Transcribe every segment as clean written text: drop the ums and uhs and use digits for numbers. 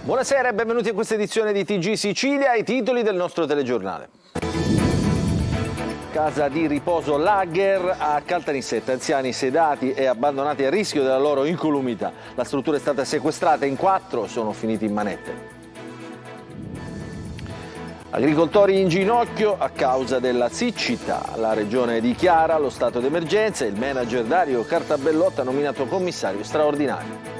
Buonasera e benvenuti a questa edizione di TG Sicilia, i titoli del nostro telegiornale. Casa di riposo Lager a Caltanissetta, anziani sedati e abbandonati a rischio della loro incolumità. La struttura è stata sequestrata, in 4 sono finiti in manette. Agricoltori in ginocchio a causa della siccità. La regione dichiara lo stato d'emergenza e il manager Dario Cartabellotta nominato commissario straordinario.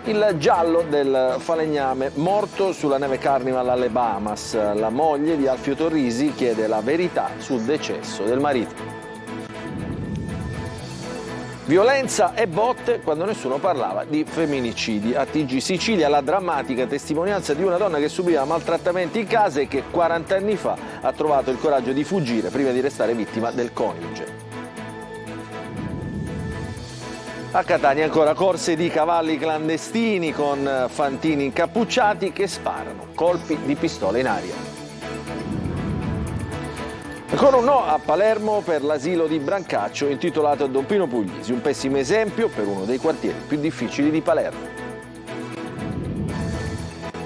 Il giallo del falegname morto sulla neve Carnival alle Bahamas. La moglie di Alfio Torrisi chiede la verità sul decesso del marito. Violenza e botte quando nessuno parlava di femminicidi. A TG Sicilia la drammatica testimonianza di una donna che subiva maltrattamenti in casa e che 40 anni fa ha trovato il coraggio di fuggire prima di restare vittima del coniuge. A Catania ancora corse di cavalli clandestini con fantini incappucciati che sparano colpi di pistola in aria. Ancora un no a Palermo per l'asilo di Brancaccio intitolato a Don Pino Puglisi, un pessimo esempio per uno dei quartieri più difficili di Palermo.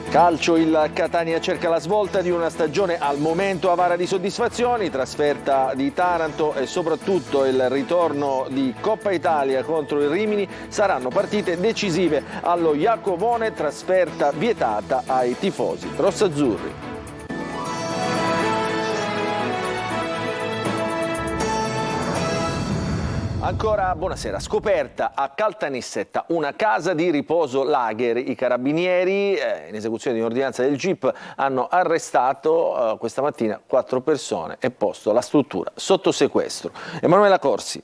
Calcio, il Catania cerca la svolta di una stagione al momento avara di soddisfazioni, trasferta di Taranto e soprattutto il ritorno di Coppa Italia contro il Rimini saranno partite decisive allo Iacovone, trasferta vietata ai tifosi rossazzurri. Ancora buonasera. Scoperta a Caltanissetta una casa di riposo Lager. I carabinieri, in esecuzione di un'ordinanza del GIP, hanno arrestato questa mattina 4 persone e posto la struttura sotto sequestro. Emanuela Corsi.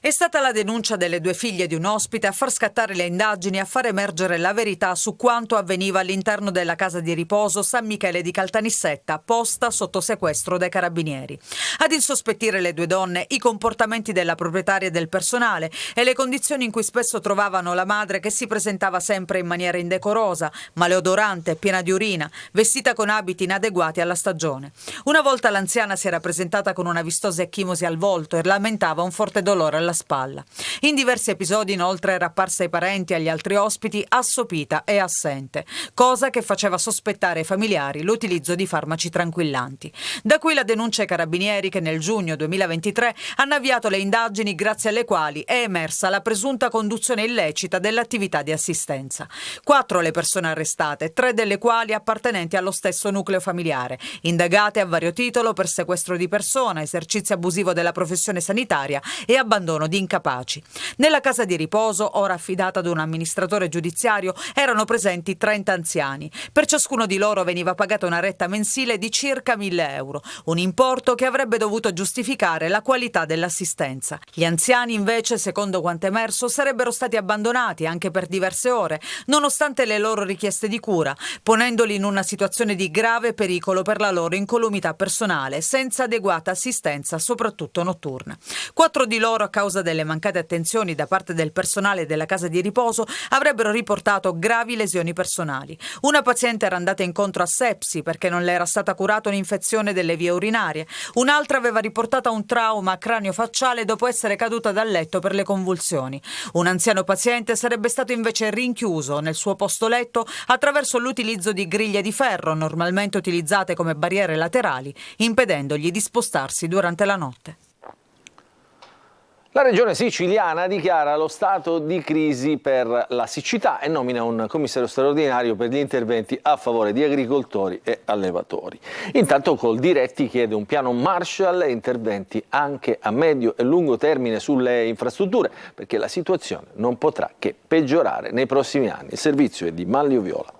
È stata la denuncia delle 2 figlie di un ospite a far scattare le indagini e a far emergere la verità su quanto avveniva all'interno della casa di riposo San Michele di Caltanissetta, posta sotto sequestro dai carabinieri. Ad insospettire le 2 donne i comportamenti della proprietaria e del personale e le condizioni in cui spesso trovavano la madre, che si presentava sempre in maniera indecorosa, maleodorante, piena di urina, vestita con abiti inadeguati alla stagione. Una volta l'anziana si era presentata con una vistosa ecchimosi al volto e lamentava un forte dolore alla spalla. In diversi episodi inoltre era apparsa ai parenti e agli altri ospiti assopita e assente, cosa che faceva sospettare ai familiari l'utilizzo di farmaci tranquillanti. Da qui la denuncia ai carabinieri che nel giugno 2023 hanno avviato le indagini grazie alle quali è emersa la presunta conduzione illecita dell'attività di assistenza. 4 le persone arrestate, 3 delle quali appartenenti allo stesso nucleo familiare, indagate a vario titolo per sequestro di persona, esercizio abusivo della professione sanitaria e abbandono di incapaci. Nella casa di riposo, ora affidata ad un amministratore giudiziario, erano presenti 30 anziani. Per ciascuno di loro veniva pagata una retta mensile di circa 1.000 euro, un importo che avrebbe dovuto giustificare la qualità dell'assistenza. Gli anziani, invece, secondo quanto emerso, sarebbero stati abbandonati anche per diverse ore, nonostante le loro richieste di cura, ponendoli in una situazione di grave pericolo per la loro incolumità personale, senza adeguata assistenza, soprattutto notturna. 4 di loro, a causa delle mancate attenzioni da parte del personale della casa di riposo, avrebbero riportato gravi lesioni personali. Una paziente era andata incontro a sepsi perché non le era stata curata un'infezione delle vie urinarie. Un'altra aveva riportato un trauma cranio-facciale dopo essere caduta dal letto per le convulsioni. Un anziano paziente sarebbe stato invece rinchiuso nel suo posto letto attraverso l'utilizzo di griglie di ferro, normalmente utilizzate come barriere laterali, impedendogli di spostarsi durante la notte. La regione siciliana dichiara lo stato di crisi per la siccità e nomina un commissario straordinario per gli interventi a favore di agricoltori e allevatori. Intanto Coldiretti chiede un piano Marshall e interventi anche a medio e lungo termine sulle infrastrutture, perché la situazione non potrà che peggiorare nei prossimi anni. Il servizio è di Manlio Viola.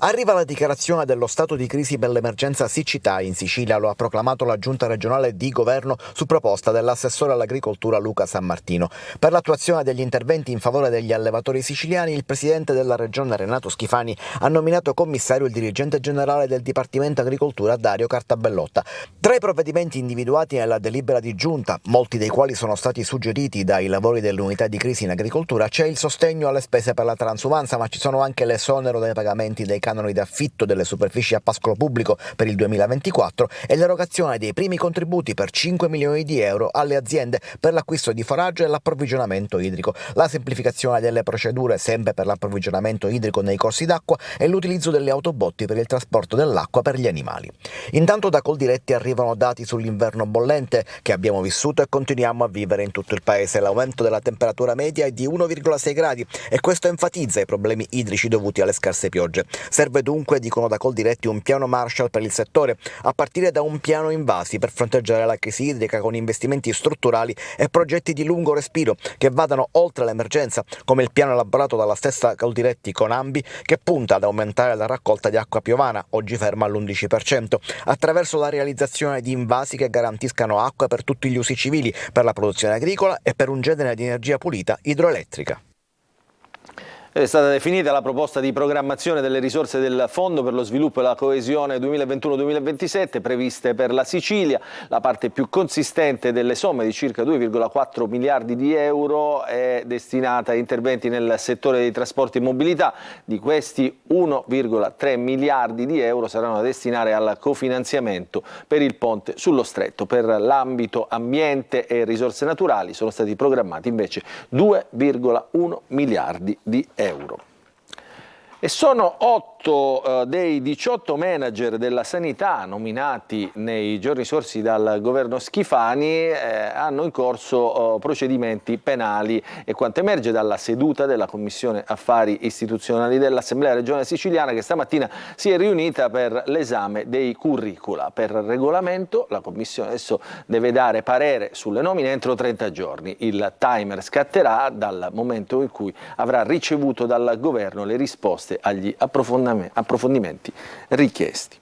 Arriva la dichiarazione dello stato di crisi per l'emergenza siccità in Sicilia, lo ha proclamato la giunta regionale di governo su proposta dell'assessore all'agricoltura Luca Sammartino. Per l'attuazione degli interventi in favore degli allevatori siciliani, il presidente della regione Renato Schifani ha nominato commissario il dirigente generale del Dipartimento Agricoltura Dario Cartabellotta. Tra i provvedimenti individuati nella delibera di giunta, molti dei quali sono stati suggeriti dai lavori dell'unità di crisi in agricoltura, c'è il sostegno alle spese per la transumanza, ma ci sono anche l'esonero dai pagamenti dei canoni canoni d'affitto delle superfici a pascolo pubblico per il 2024 e l'erogazione dei primi contributi per 5 milioni di euro alle aziende per l'acquisto di foraggio e l'approvvigionamento idrico, la semplificazione delle procedure sempre per l'approvvigionamento idrico nei corsi d'acqua e l'utilizzo delle autobotti per il trasporto dell'acqua per gli animali. Intanto da Coldiretti arrivano dati sull'inverno bollente che abbiamo vissuto e continuiamo a vivere in tutto il paese. L'aumento della temperatura media è di 1,6 gradi e questo enfatizza i problemi idrici dovuti alle scarse piogge. Serve dunque, dicono da Coldiretti, un piano Marshall per il settore, a partire da un piano invasi per fronteggiare la crisi idrica con investimenti strutturali e progetti di lungo respiro che vadano oltre l'emergenza, come il piano elaborato dalla stessa Coldiretti con Ambi, che punta ad aumentare la raccolta di acqua piovana, oggi ferma all'11%, attraverso la realizzazione di invasi che garantiscano acqua per tutti gli usi civili, per la produzione agricola e per un genere di energia pulita idroelettrica. È stata definita la proposta di programmazione delle risorse del Fondo per lo sviluppo e la coesione 2021-2027 previste per la Sicilia. La parte più consistente delle somme di circa 2,4 miliardi di euro è destinata a interventi nel settore dei trasporti e mobilità. Di questi 1,3 miliardi di euro saranno da destinare al cofinanziamento per il ponte sullo Stretto. Per l'ambito ambiente e risorse naturali sono stati programmati invece 2,1 miliardi di euro. E sono 8 dei 18 manager della sanità nominati nei giorni scorsi dal governo Schifani hanno in corso procedimenti penali, e quanto emerge dalla seduta della Commissione Affari Istituzionali dell'Assemblea Regionale Siciliana, che stamattina si è riunita per l'esame dei curricula. Per regolamento la Commissione adesso deve dare parere sulle nomine entro 30 giorni. Il timer scatterà dal momento in cui avrà ricevuto dal governo le risposte agli approfondimenti richiesti.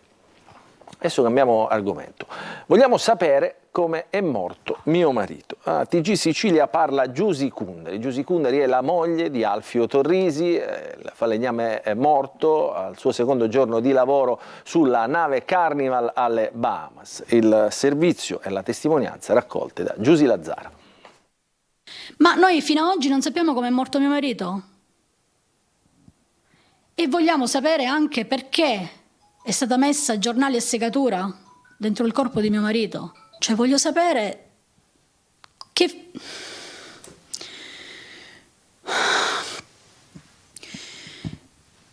Adesso cambiamo argomento. Vogliamo sapere come è morto mio marito. A TG Sicilia parla Giusy Kunderi. Giusy Kunderi è la moglie di Alfio Torrisi. Il falegname è morto al suo secondo giorno di lavoro sulla nave Carnival alle Bahamas. Il servizio e la testimonianza raccolte da Giusy Lazzara. Ma noi fino ad oggi non sappiamo come è morto mio marito? E vogliamo sapere anche perché è stata messa giornali e segatura dentro il corpo di mio marito. Cioè voglio sapere che...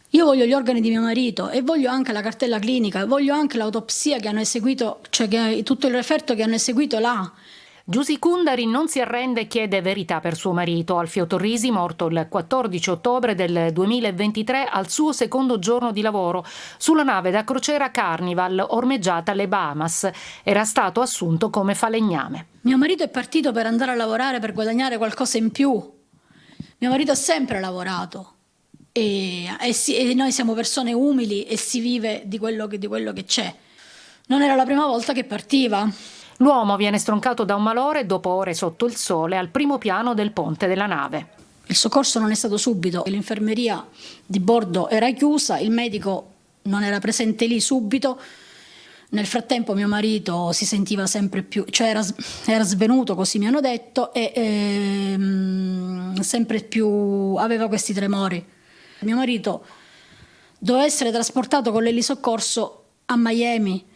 Io voglio gli organi di mio marito e voglio anche la cartella clinica, voglio anche l'autopsia che hanno eseguito, cioè tutto il referto che hanno eseguito là. Giusy Kunderi non si arrende e chiede verità per suo marito, Alfio Torrisi, morto il 14 ottobre del 2023 al suo secondo giorno di lavoro sulla nave da crociera Carnival ormeggiata alle Bahamas. Era stato assunto come falegname. Mio marito è partito per andare a lavorare, per guadagnare qualcosa in più. Mio marito ha sempre lavorato e noi siamo persone umili e si vive di quello che c'è. Non era la prima volta che partiva. L'uomo viene stroncato da un malore dopo ore sotto il sole al primo piano del ponte della nave. Il soccorso non è stato subito, l'infermeria di bordo era chiusa, il medico non era presente lì subito. Nel frattempo mio marito si sentiva sempre più, cioè era svenuto, così mi hanno detto, e sempre più aveva questi tremori. Mio marito doveva essere trasportato con l'elisoccorso a Miami,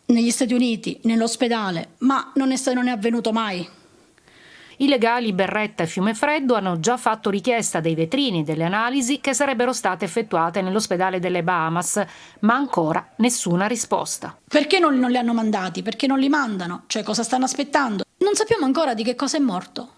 negli Stati Uniti, nell'ospedale, ma non è avvenuto mai. I legali Berretta e Fiumefreddo hanno già fatto richiesta dei vetrini e delle analisi che sarebbero state effettuate nell'ospedale delle Bahamas, ma ancora nessuna risposta. Perché non li hanno mandati? Perché non li mandano? Cioè cosa stanno aspettando? Non sappiamo ancora di che cosa è morto.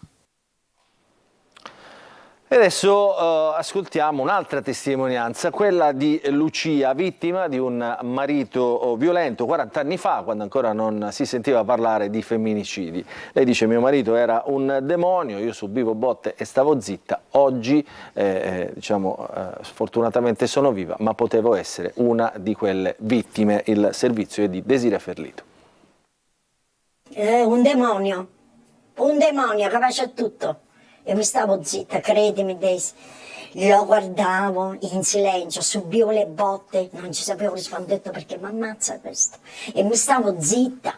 E adesso ascoltiamo un'altra testimonianza, quella di Lucia, vittima di un marito violento 40 anni fa, quando ancora non si sentiva parlare di femminicidi. Lei dice: mio marito era un demonio, io subivo botte e stavo zitta, oggi sfortunatamente sono viva, ma potevo essere una di quelle vittime. Il servizio è di Desiree Ferlito. Un demonio capace a tutto. Io mi stavo zitta, credimi Daisy, lo guardavo in silenzio, subivo le botte, non ci sapevo rispondere perché mi ammazza questo, e mi stavo zitta.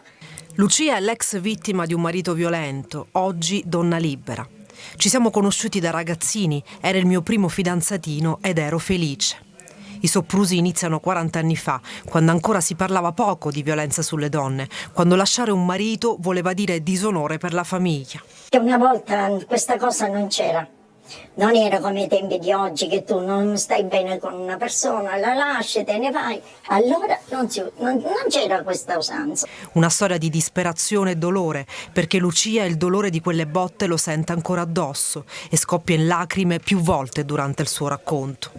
Lucia è l'ex vittima di un marito violento, oggi donna libera. Ci siamo conosciuti da ragazzini, era il mio primo fidanzatino ed ero felice. I soprusi iniziano 40 anni fa, quando ancora si parlava poco di violenza sulle donne, quando lasciare un marito voleva dire disonore per la famiglia. Una volta questa cosa non c'era. Non era come i tempi di oggi che tu non stai bene con una persona, la lasci, te ne vai. Allora non c'era questa usanza. Una storia di disperazione e dolore, perché Lucia il dolore di quelle botte lo sente ancora addosso e scoppia in lacrime più volte durante il suo racconto.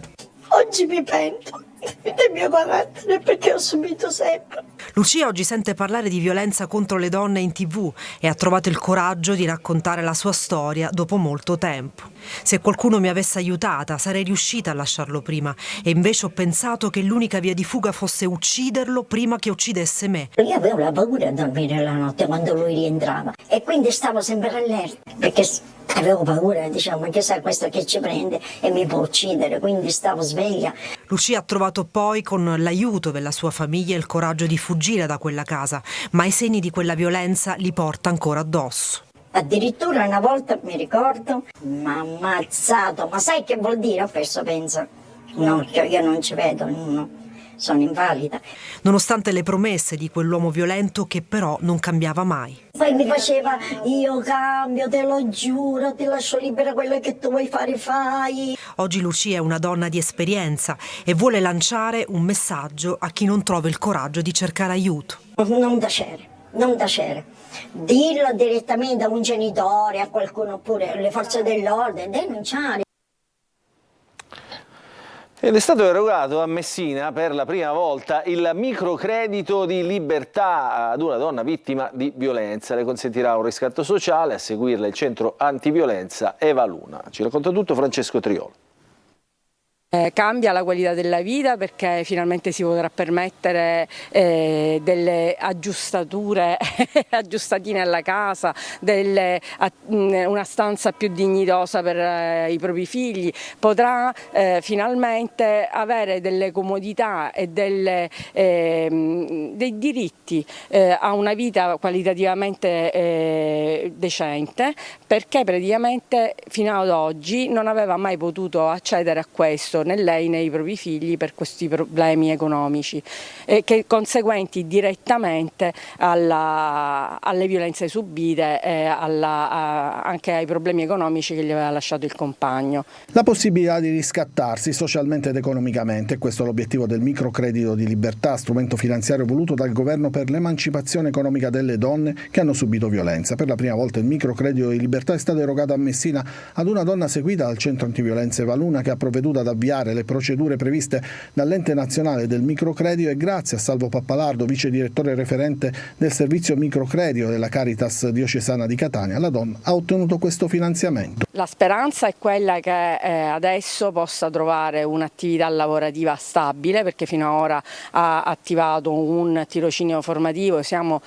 Oggi mi pento del mio carattere perché ho subito sempre. Lucia oggi sente parlare di violenza contro le donne in TV e ha trovato il coraggio di raccontare la sua storia dopo molto tempo. Se qualcuno mi avesse aiutata sarei riuscita a lasciarlo prima e invece ho pensato che l'unica via di fuga fosse ucciderlo prima che uccidesse me. Io avevo la paura di dormire la notte quando lui rientrava e quindi stavo sempre allerta perché avevo paura, diciamo, che sa questo che ci prende e mi può uccidere, quindi stavo sveglia. Lucia ha trovato poi con l'aiuto della sua famiglia il coraggio di fuggire da quella casa, ma i segni di quella violenza li porta ancora addosso. Addirittura una volta, mi ricordo, mi ha ammazzato, ma sai che vuol dire? Ho perso, penso, no, io non ci vedo, no. Sono invalida. Nonostante le promesse di quell'uomo violento che però non cambiava mai. Poi mi faceva, io cambio, te lo giuro, ti lascio libera, quello che tu vuoi fare fai. Oggi Lucia è una donna di esperienza e vuole lanciare un messaggio a chi non trova il coraggio di cercare aiuto. Non tacere. Dirlo direttamente a un genitore, a qualcuno, oppure alle forze dell'ordine, denunciare. Ed è stato erogato a Messina per la prima volta il microcredito di libertà ad una donna vittima di violenza. Le consentirà un riscatto sociale, a seguirla il centro antiviolenza Eva Luna. Ci racconta tutto Francesco Triolo. Cambia la qualità della vita perché finalmente si potrà permettere delle aggiustature, aggiustatine alla casa, una stanza più dignitosa per i propri figli, potrà finalmente avere delle comodità e dei diritti a una vita qualitativamente decente, perché praticamente fino ad oggi non aveva mai potuto accedere a questo né lei né i propri figli per questi problemi economici che conseguenti direttamente alle violenze subite e anche ai problemi economici che gli aveva lasciato il compagno. La possibilità di riscattarsi socialmente ed economicamente, questo è l'obiettivo del microcredito di libertà, strumento finanziario voluto dal governo per l'emancipazione economica delle donne che hanno subito violenza. Per la prima volta il microcredito di libertà è stato erogato a Messina ad una donna seguita dal centro antiviolenza Eva Luna, che ha provveduto ad avviare le procedure previste dall'ente nazionale del microcredito, e grazie a Salvo Pappalardo, vice direttore referente del servizio microcredito della Caritas diocesana di Catania, la donna ha ottenuto questo finanziamento. La speranza è quella che adesso possa trovare un'attività lavorativa stabile, perché fino ad ora ha attivato un tirocinio formativo, stiamo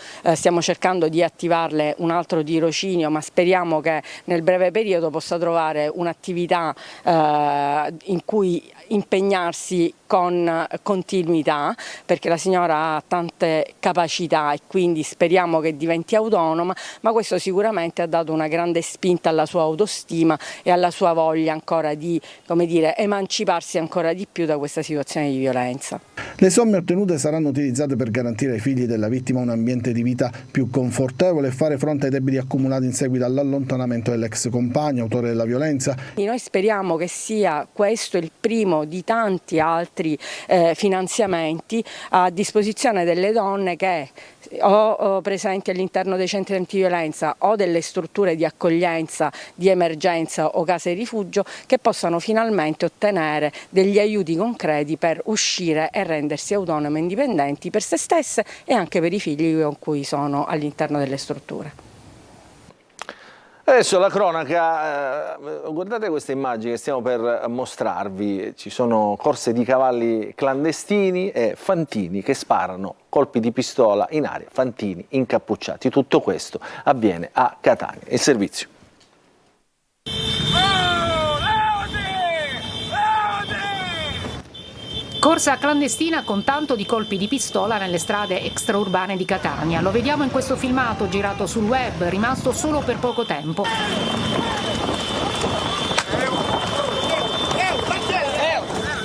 cercando di attivarle un altro tirocinio, ma speriamo che nel breve periodo possa trovare un'attività in cui impegnarsi con continuità, perché la signora ha tante capacità e quindi speriamo che diventi autonoma, ma questo sicuramente ha dato una grande spinta alla sua autostima e alla sua voglia ancora di, come dire, emanciparsi ancora di più da questa situazione di violenza. Le somme ottenute saranno utilizzate per garantire ai figli della vittima un ambiente di vita più confortevole e fare fronte ai debiti accumulati in seguito all'allontanamento dell'ex compagno, autore della violenza. Noi speriamo che sia questo il primo di tanti altri finanziamenti a disposizione delle donne che o presenti all'interno dei centri antiviolenza o delle strutture di accoglienza, di emergenza o case rifugio, che possano finalmente ottenere degli aiuti concreti per uscire e rendersi autonome e indipendenti per se stesse e anche per i figli con cui sono all'interno delle strutture. Adesso la cronaca, guardate queste immagini che stiamo per mostrarvi, ci sono corse di cavalli clandestini e fantini che sparano colpi di pistola in aria, fantini incappucciati. Tutto questo avviene a Catania. Il servizio. Corsa clandestina con tanto di colpi di pistola nelle strade extraurbane di Catania. Lo vediamo in questo filmato girato sul web, rimasto solo per poco tempo.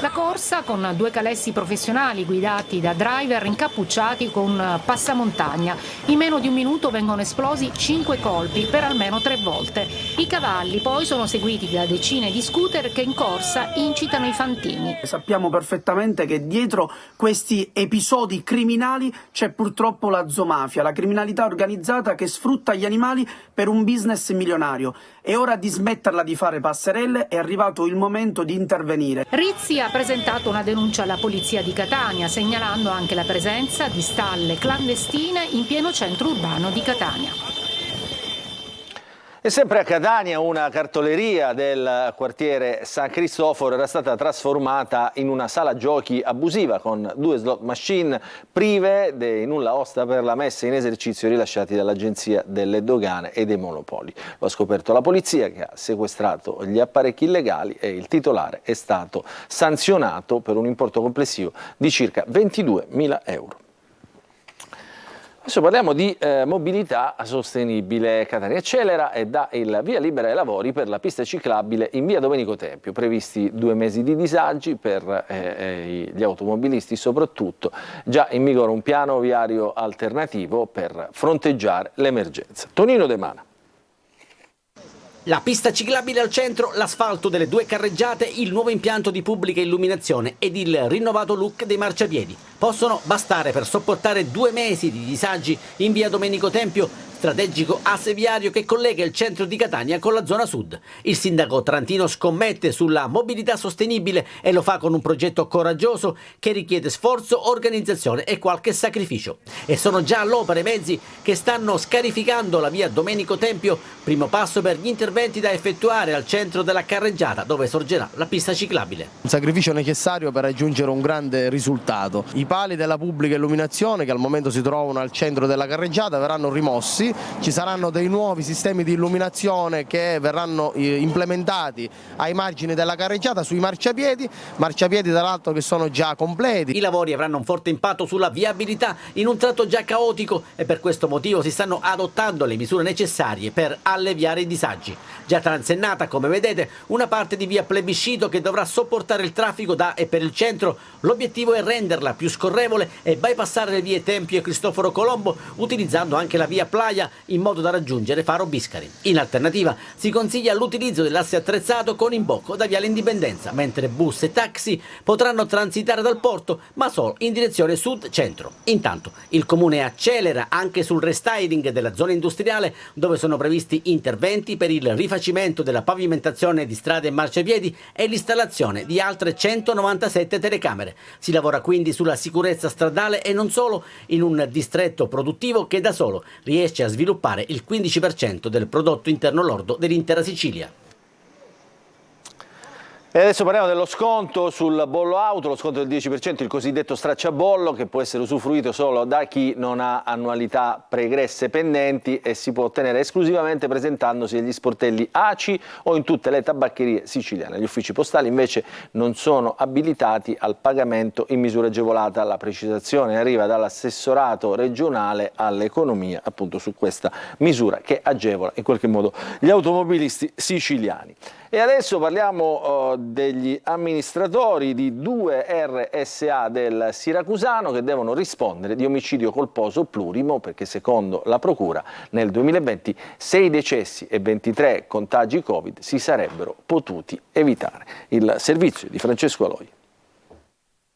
La corsa corsa con 2 calessi professionali guidati da driver incappucciati con passamontagna. In meno di un minuto vengono esplosi 5 colpi per almeno 3 volte. I cavalli poi sono seguiti da decine di scooter che in corsa incitano i fantini. Sappiamo perfettamente che dietro questi episodi criminali c'è purtroppo la zoomafia, la criminalità organizzata che sfrutta gli animali per un business milionario. È ora di smetterla di fare passerelle, è arrivato il momento di intervenire. Rizzi ha presentato una denuncia alla polizia di Catania, segnalando anche la presenza di stalle clandestine in pieno centro urbano di Catania. E sempre a Catania una cartoleria del quartiere San Cristoforo era stata trasformata in una sala giochi abusiva con 2 slot machine prive dei nulla osta per la messa in esercizio rilasciati dall'Agenzia delle Dogane e dei Monopoli. Lo ha scoperto la polizia, che ha sequestrato gli apparecchi illegali, e il titolare è stato sanzionato per un importo complessivo di circa 22.000 euro. Adesso parliamo di mobilità sostenibile. Catania accelera e dà il via libera ai lavori per la pista ciclabile in via Domenico Tempio. Previsti 2 mesi di disagi per gli automobilisti soprattutto. Già in vigore un piano viario alternativo per fronteggiare l'emergenza. Tonino De Mana. La pista ciclabile al centro, l'asfalto delle 2 carreggiate, il nuovo impianto di pubblica illuminazione ed il rinnovato look dei marciapiedi possono bastare per sopportare 2 mesi di disagi in via Domenico Tempio, strategico asse viario che collega il centro di Catania con la zona sud. Il sindaco Trantino scommette sulla mobilità sostenibile e lo fa con un progetto coraggioso che richiede sforzo, organizzazione e qualche sacrificio. E sono già all'opera i mezzi che stanno scarificando la via Domenico Tempio, primo passo per gli interventi da effettuare al centro della carreggiata dove sorgerà la pista ciclabile. Un sacrificio necessario per raggiungere un grande risultato. I pali della pubblica illuminazione, che al momento si trovano al centro della carreggiata, verranno rimossi. Ci saranno dei nuovi sistemi di illuminazione che verranno implementati ai margini della carreggiata, sui marciapiedi tra l'altro che sono già completi. I lavori avranno un forte impatto sulla viabilità in un tratto già caotico e per questo motivo si stanno adottando le misure necessarie per alleviare i disagi. Già transennata, come vedete, una parte di via Plebiscito che dovrà sopportare il traffico da e per il centro. L'obiettivo è renderla più scorrevole e bypassare le vie Tempio e Cristoforo Colombo, utilizzando anche la via Playa in modo da raggiungere Faro Biscari. In alternativa si consiglia l'utilizzo dell'asse attrezzato con imbocco da Viale Indipendenza, mentre bus e taxi potranno transitare dal porto ma solo in direzione sud-centro. Intanto il comune accelera anche sul restyling della zona industriale, dove sono previsti interventi per il rifacimento della pavimentazione di strade e marciapiedi e l'installazione di altre 197 telecamere. Si lavora quindi sulla sicurezza stradale e non solo, in un distretto produttivo che da solo riesce a sviluppare il 15% del prodotto interno lordo dell'intera Sicilia. E adesso parliamo dello sconto sul bollo auto, lo sconto del 10%, il cosiddetto stracciabollo, che può essere usufruito solo da chi non ha annualità pregresse pendenti e si può ottenere esclusivamente presentandosi agli sportelli ACI o in tutte le tabaccherie siciliane. Gli uffici postali invece non sono abilitati al pagamento in misura agevolata. La precisazione arriva dall'assessorato regionale all'economia appunto su questa misura che agevola in qualche modo gli automobilisti siciliani. E adesso parliamo degli amministratori di 2 RSA del Siracusano che devono rispondere di omicidio colposo plurimo perché secondo la procura nel 2020 6 decessi e 23 contagi Covid si sarebbero potuti evitare. Il servizio di Francesco Aloi.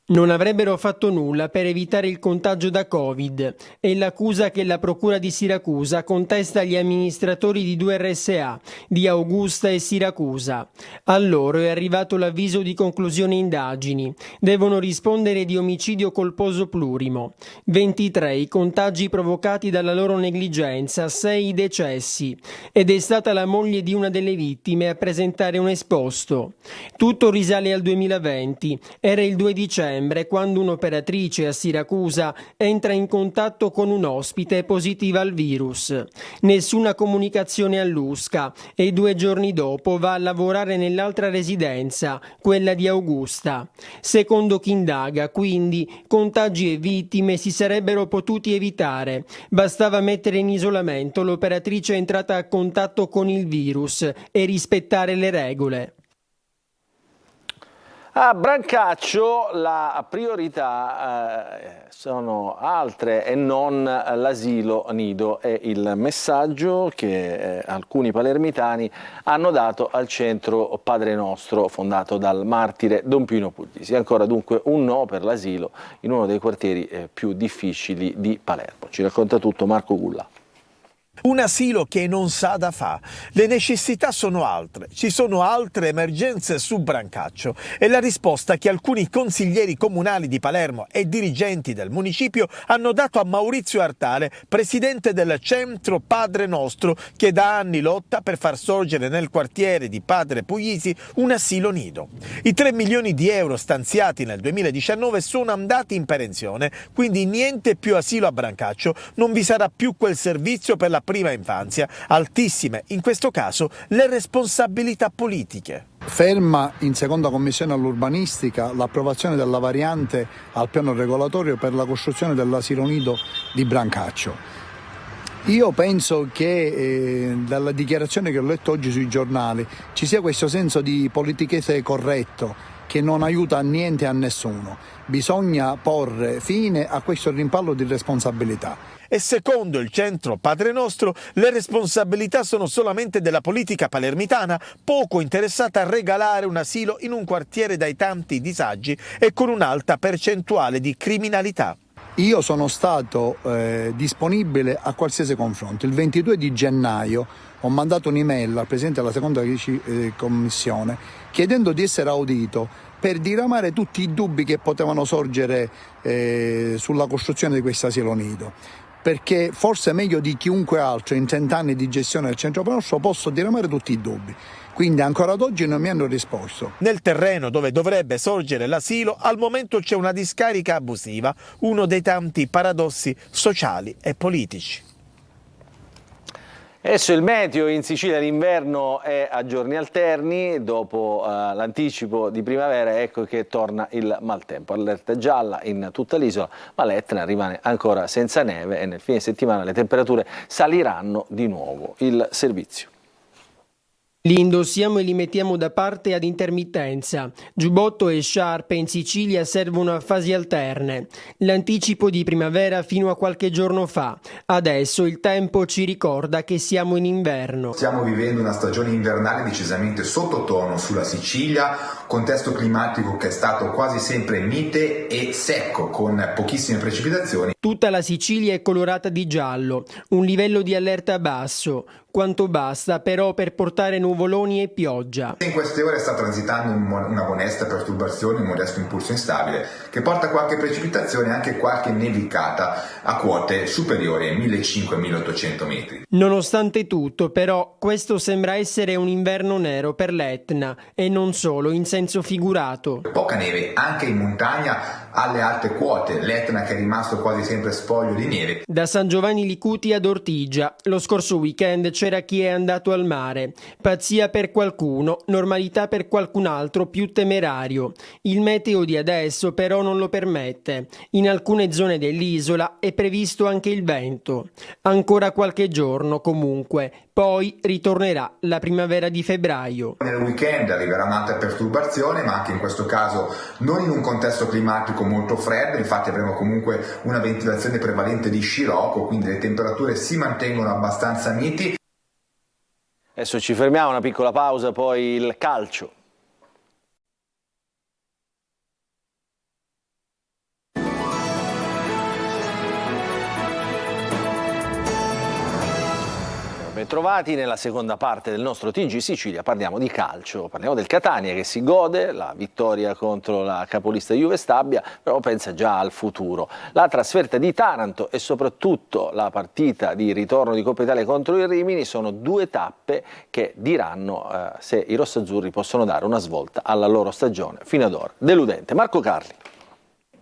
Non avrebbero fatto nulla per evitare il contagio da Covid. È l'accusa che la Procura di Siracusa contesta agli amministratori di 2 RSA, di Augusta e Siracusa. A loro è arrivato l'avviso di conclusione indagini. Devono rispondere di omicidio colposo plurimo. 23 i contagi provocati dalla loro negligenza, 6 i decessi. Ed è stata la moglie di una delle vittime a presentare un esposto. Tutto risale al 2020. Era il 2 dicembre. Quando un'operatrice a Siracusa entra in contatto con un ospite positiva al virus. Nessuna comunicazione all'USCA e 2 giorni dopo va a lavorare nell'altra residenza, quella di Augusta. Secondo chi indaga, quindi, contagi e vittime si sarebbero potuti evitare. Bastava mettere in isolamento l'operatrice entrata a contatto con il virus e rispettare le regole. A Brancaccio la priorità sono altre e non l'asilo nido, è il messaggio che alcuni palermitani hanno dato al centro Padre Nostro fondato dal martire Don Pino Puglisi. Ancora dunque un no per l'asilo in uno dei quartieri più difficili di Palermo. Ci racconta tutto Marco Gulla. Un asilo che non sa da fa. Le necessità sono altre, ci sono altre emergenze su Brancaccio e la risposta che alcuni consiglieri comunali di Palermo e dirigenti del municipio hanno dato a Maurizio Artale, presidente del centro Padre Nostro, che da anni lotta per far sorgere nel quartiere di Padre Puglisi un asilo nido. I 3 milioni di euro stanziati nel 2019 sono andati in perenzione, quindi niente più asilo a Brancaccio, non vi sarà più quel servizio per la prima infanzia, altissime in questo caso le responsabilità politiche. Ferma in seconda commissione all'urbanistica l'approvazione della variante al piano regolatorio per la costruzione dell'asilo nido di Brancaccio. Io penso che dalla dichiarazione che ho letto oggi sui giornali ci sia questo senso di politichese corretto che non aiuta a niente e a nessuno. Bisogna porre fine a questo rimpallo di responsabilità. E secondo il centro Padre Nostro le responsabilità sono solamente della politica palermitana, poco interessata a regalare un asilo in un quartiere dai tanti disagi e con un'alta percentuale di criminalità. Io sono stato disponibile a qualsiasi confronto. Il 22 di gennaio ho mandato un'email al Presidente della seconda commissione chiedendo di essere audito per diramare tutti i dubbi che potevano sorgere sulla costruzione di questo asilo nido. Perché forse meglio di chiunque altro in 30 anni di gestione del centro Padre Nostro posso diramare tutti i dubbi. Quindi ancora ad oggi non mi hanno risposto. Nel terreno dove dovrebbe sorgere l'asilo al momento c'è una discarica abusiva, uno dei tanti paradossi sociali e politici. Adesso il meteo in Sicilia l'inverno è a giorni alterni, dopo l'anticipo di primavera ecco che torna il maltempo. Allerta gialla in tutta l'isola, ma l'Etna rimane ancora senza neve e nel fine settimana le temperature saliranno di nuovo. Il servizio. Li indossiamo e li mettiamo da parte ad intermittenza. Giubbotto e sciarpe in Sicilia servono a fasi alterne. L'anticipo di primavera fino a qualche giorno fa. Adesso il tempo ci ricorda che siamo in inverno. Stiamo vivendo una stagione invernale decisamente sottotono sulla Sicilia, contesto climatico che è stato quasi sempre mite e secco, con pochissime precipitazioni. Tutta la Sicilia è colorata di giallo, un livello di allerta basso. Quanto basta però per portare nuvoloni e pioggia. In queste ore sta transitando una modesta perturbazione, un modesto impulso instabile che porta qualche precipitazione e anche qualche nevicata a quote superiori ai 1500-1800 metri. Nonostante tutto però questo sembra essere un inverno nero per l'Etna e non solo in senso figurato. Poca neve anche in montagna alle alte quote, l'Etna che è rimasto quasi sempre spoglio di neve. Da San Giovanni Licuti ad Ortigia, lo scorso weekend c'era chi è andato al mare. Pazzia per qualcuno, normalità per qualcun altro più temerario. Il meteo di adesso però non lo permette. In alcune zone dell'isola è previsto anche il vento. Ancora qualche giorno comunque, poi ritornerà la primavera di febbraio. Nel weekend arriverà un'altra perturbazione, ma anche in questo caso non in un contesto climatico molto freddo, infatti avremo comunque una ventilazione prevalente di scirocco, quindi le temperature si mantengono abbastanza miti. Adesso ci fermiamo, una piccola pausa, poi il calcio. Bentrovati nella seconda parte del nostro TG Sicilia, parliamo di calcio, parliamo del Catania che si gode la vittoria contro la capolista Juve Stabia, però pensa già al futuro. La trasferta di Taranto e soprattutto la partita di ritorno di Coppa Italia contro il Rimini sono due tappe che diranno se i rossazzurri possono dare una svolta alla loro stagione fino ad ora deludente. Marco Carli.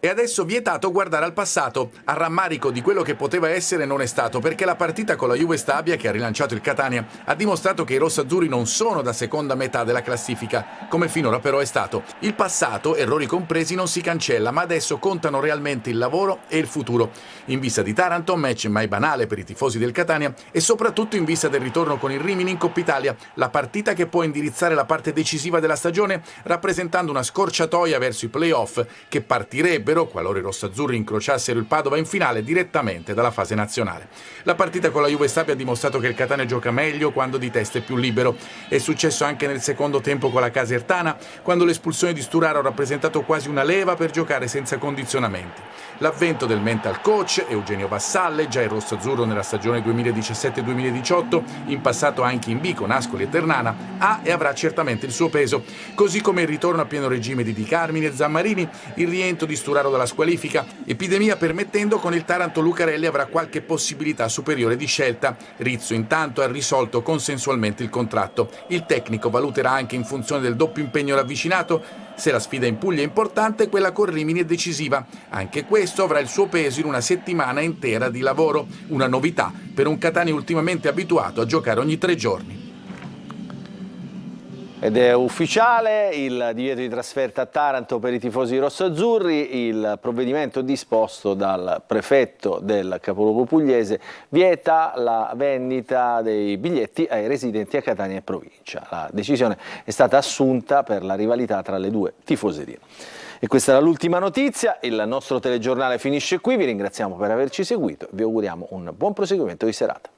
E adesso vietato guardare al passato. A rammarico di quello che poteva essere non è stato, perché la partita con la Juve Stabia, che ha rilanciato il Catania, ha dimostrato che i rossazzurri non sono da seconda metà della classifica, come finora però è stato. Il passato, errori compresi, non si cancella, ma adesso contano realmente il lavoro e il futuro. In vista di Taranto, match mai banale per i tifosi del Catania, e soprattutto in vista del ritorno con il Rimini in Coppa Italia, la partita che può indirizzare la parte decisiva della stagione, rappresentando una scorciatoia verso i play-off che partirebbero, qualora i rossazzurri incrociassero il Padova in finale, direttamente dalla fase nazionale. La partita con la Juve Stabia ha dimostrato che il Catania gioca meglio quando di testa è più libero. È successo anche nel secondo tempo con la Casertana, quando l'espulsione di Sturaro ha rappresentato quasi una leva per giocare senza condizionamenti. L'avvento del mental coach Eugenio Vassalle, già il rossazzurro nella stagione 2017-2018, in passato anche in B con Ascoli e Ternana, ha e avrà certamente il suo peso, così come il ritorno a pieno regime di Di Carmine e Zammarini, il rientro di Sturaro dalla squalifica, epidemia permettendo con il Taranto Lucarelli avrà qualche possibilità superiore di scelta. Rizzo intanto ha risolto consensualmente il contratto. Il tecnico valuterà anche in funzione del doppio impegno ravvicinato. Se la sfida in Puglia è importante, quella con Rimini è decisiva. Anche questo avrà il suo peso in una settimana intera di lavoro, una novità per un Catania ultimamente abituato a giocare ogni 3 giorni. Ed è ufficiale il divieto di trasferta a Taranto per i tifosi rossazzurri. Il provvedimento disposto dal prefetto del capoluogo pugliese vieta la vendita dei biglietti ai residenti a Catania e provincia. La decisione è stata assunta per la rivalità tra le due tifoserie. E questa era l'ultima notizia, il nostro telegiornale finisce qui, vi ringraziamo per averci seguito e vi auguriamo un buon proseguimento di serata.